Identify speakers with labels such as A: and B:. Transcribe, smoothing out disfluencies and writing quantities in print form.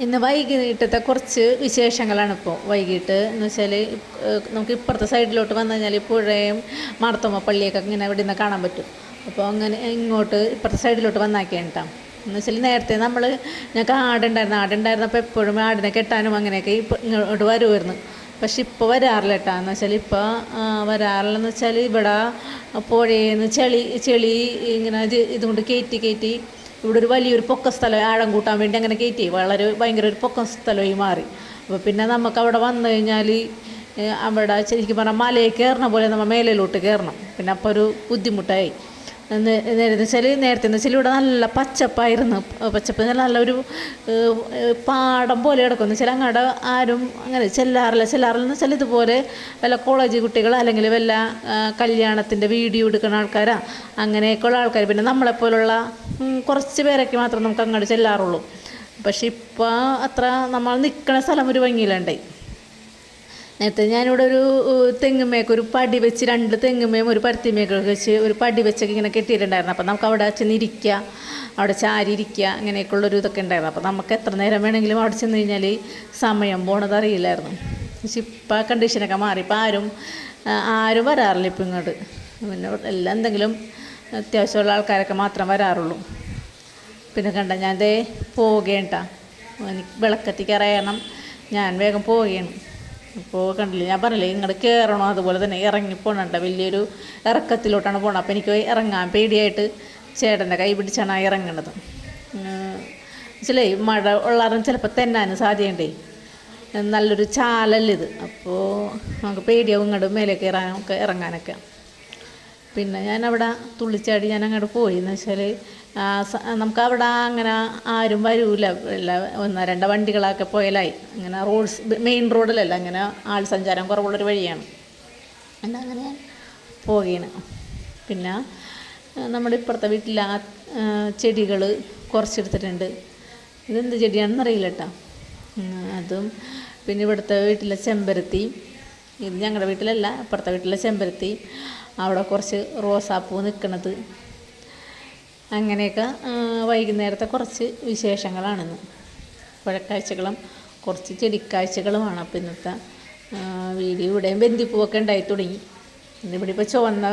A: ഇന്ന് വൈകിട്ടത്തെ കുറച്ച് വിശേഷങ്ങളാണ് ഇപ്പോൾ. വൈകിട്ട് എന്ന് വെച്ചാൽ നമുക്ക് ഇപ്പുറത്തെ സൈഡിലോട്ട് വന്നു കഴിഞ്ഞാൽ പുഴയും മാർത്തോമ പള്ളിയൊക്കെ ഇങ്ങനെ ഇവിടെ നിന്ന് കാണാൻ പറ്റും. അപ്പോൾ അങ്ങനെ ഇങ്ങോട്ട് ഇപ്പുറത്തെ സൈഡിലോട്ട് വന്നാക്കിയാണ് കേട്ടോ. എന്ന് വെച്ചാൽ നേരത്തെ ഞങ്ങൾക്ക് ആടുണ്ടായിരുന്നപ്പോൾ എപ്പോഴും ആടിനെ കെട്ടാനും അങ്ങനെയൊക്കെ ഇപ്പോൾ ഇങ്ങോട്ട് വരുമായിരുന്നു. പക്ഷെ ഇപ്പോൾ വരാറില്ല കേട്ടോ. എന്ന് വെച്ചാൽ ഇപ്പോൾ വരാറില്ലെന്ന് വെച്ചാൽ ഇവിടെ പുഴയെന്ന് ചെളി ഇങ്ങനെ ഇതുകൊണ്ട് കയറ്റി ഇവിടെ ഒരു വലിയൊരു പൊക്ക സ്ഥലം ആഴം കൂട്ടാൻ വേണ്ടി അങ്ങനെ കയറ്റി ഭയങ്കര ഒരു പൊക്ക സ്ഥലമായി മാറി. അപ്പോൾ പിന്നെ നമുക്ക് അവിടെ വന്നു കഴിഞ്ഞാൽ അവിടെ ശരിക്കും പറഞ്ഞാൽ മലയിൽ കയറണ പോലെ നമ്മൾ മേലിലോട്ട് കയറണം. പിന്നെ അപ്പോൾ ഒരു ബുദ്ധിമുട്ടായി. നേരത്തെ എന്ന് വെച്ചാൽ ഇവിടെ നല്ല പച്ചപ്പായിരുന്നു. പച്ചപ്പ് നല്ലൊരു പാടം പോലെ കിടക്കും. എന്ന് വെച്ചാൽ അങ്ങോട്ട് ആരും അങ്ങനെ ചെല്ലാറില്ലെന്ന് വെച്ചാൽ ഇതുപോലെ വല്ല കോളേജ് കുട്ടികൾ അല്ലെങ്കിൽ വല്ല കല്യാണത്തിൻ്റെ വീഡിയോ എടുക്കുന്ന ആൾക്കാരാ അങ്ങനെയൊക്കെയുള്ള ആൾക്കാർ, പിന്നെ നമ്മളെപ്പോലുള്ള കുറച്ച് പേരൊക്കെ മാത്രം നമുക്ക് അങ്ങോട്ട് ചെല്ലാറുള്ളൂ. പക്ഷെ ഇപ്പോൾ അത്ര നമ്മൾ നിൽക്കുന്ന സ്ഥലം ഒരു ഭംഗിയിലുണ്ടായി. നേരത്തെ ഞാനിവിടെ ഒരു തെങ്ങുമേക്ക് ഒരു പടി വെച്ച് 2 തെങ്ങുമേയും ഒരു പരുത്തിമേക്ക് വെച്ച് ഒരു പടി വെച്ചൊക്കെ ഇങ്ങനെ കെട്ടിയിട്ടുണ്ടായിരുന്നു. അപ്പോൾ നമുക്ക് അവിടെ ചെന്നിരിക്കുക, അവിടെ ചാരി ഇരിക്കുക, അങ്ങനെയൊക്കെയുള്ളൊരു ഇതൊക്കെ ഉണ്ടായിരുന്നു. അപ്പോൾ നമുക്ക് എത്ര നേരം വേണമെങ്കിലും അവിടെ ചെന്ന് കഴിഞ്ഞാൽ സമയം പോണത് അറിയില്ലായിരുന്നു. പക്ഷെ ഇപ്പോൾ ആ കണ്ടീഷനൊക്കെ മാറി. ഇപ്പോൾ ആരും വരാറില്ല ഇപ്പം ഇങ്ങോട്ട്. പിന്നെ എല്ലാം എന്തെങ്കിലും അത്യാവശ്യമുള്ള ആൾക്കാരൊക്കെ മാത്രം വരാറുള്ളൂ. പിന്നെ ഞാൻ പോവുകയാണ്. എനിക്ക് വിളക്കത്തിക്കറിയണം, ഞാൻ വേഗം പോവുകയാണ്. അപ്പോൾ കണ്ടില്ലേ, ഞാൻ പറഞ്ഞില്ലേ ഇങ്ങോട്ട് കയറണോ, അതുപോലെ തന്നെ ഇറങ്ങിപ്പോണണ്ട വലിയൊരു ഇറക്കത്തിലോട്ടാണ് പോകണം. അപ്പോൾ എനിക്ക് ഇറങ്ങാൻ പേടിയായിട്ട് ചേട്ടൻ്റെ കൈ പിടിച്ചാണ് ഇറങ്ങണത്. ചിലേ മഴ ഉള്ളാറും ചിലപ്പോൾ തെന്നാനും സാധ്യതയുണ്ടേ. നല്ലൊരു ചാലല്ലിത്. അപ്പോൾ നമുക്ക് പേടിയാവും ഇങ്ങോട്ട് മേലെ കയറാനൊക്കെ ഇറങ്ങാനൊക്കെ. പിന്നെ ഞാനവിടെ തുള്ളിച്ചാടി ഞാൻ അങ്ങോട്ട് പോയി. എന്ന് വെച്ചാൽ നമുക്കവിടെ അങ്ങനെ ആരും വരൂല. 1-2 വണ്ടികളൊക്കെ പോയാലായി. അങ്ങനെ മെയിൻ റോഡിലല്ല, അങ്ങനെ ആൾ സഞ്ചാരം കുറവുള്ളൊരു വഴിയാണ്. അങ്ങനെ ഞാൻ പോവുകയാണ്. പിന്നെ നമ്മുടെ ഇപ്പുറത്തെ വീട്ടിൽ ആ ചെടികൾ കുറച്ചെടുത്തിട്ടുണ്ട്. ഇതെന്ത് ചെടിയാണെന്ന് അറിയില്ല കേട്ടോ. അതും പിന്നെ ഇവിടുത്തെ വീട്ടിലെ ചെമ്പരത്തി, ഇത് ഞങ്ങളുടെ വീട്ടിലല്ല, ഇപ്പുറത്തെ വീട്ടിലെ ചെമ്പരത്തി, അവിടെ കുറച്ച് റോസാപ്പൂ നിൽക്കണത്, അങ്ങനെയൊക്കെ വൈകുന്നേരത്തെ കുറച്ച് വിശേഷങ്ങളാണെന്ന്. പുഴക്കാഴ്ചകളും കുറച്ച് ചെടിക്കാഴ്ചകളുമാണ്. അപ്പോൾ ഇന്നത്തെ വീഡിയോ. ഇവിടെയും വെന്തിപ്പൂവൊക്കെ ഉണ്ടായി തുടങ്ങി. ഇവിടെ ഇപ്പോൾ ചുവന്ന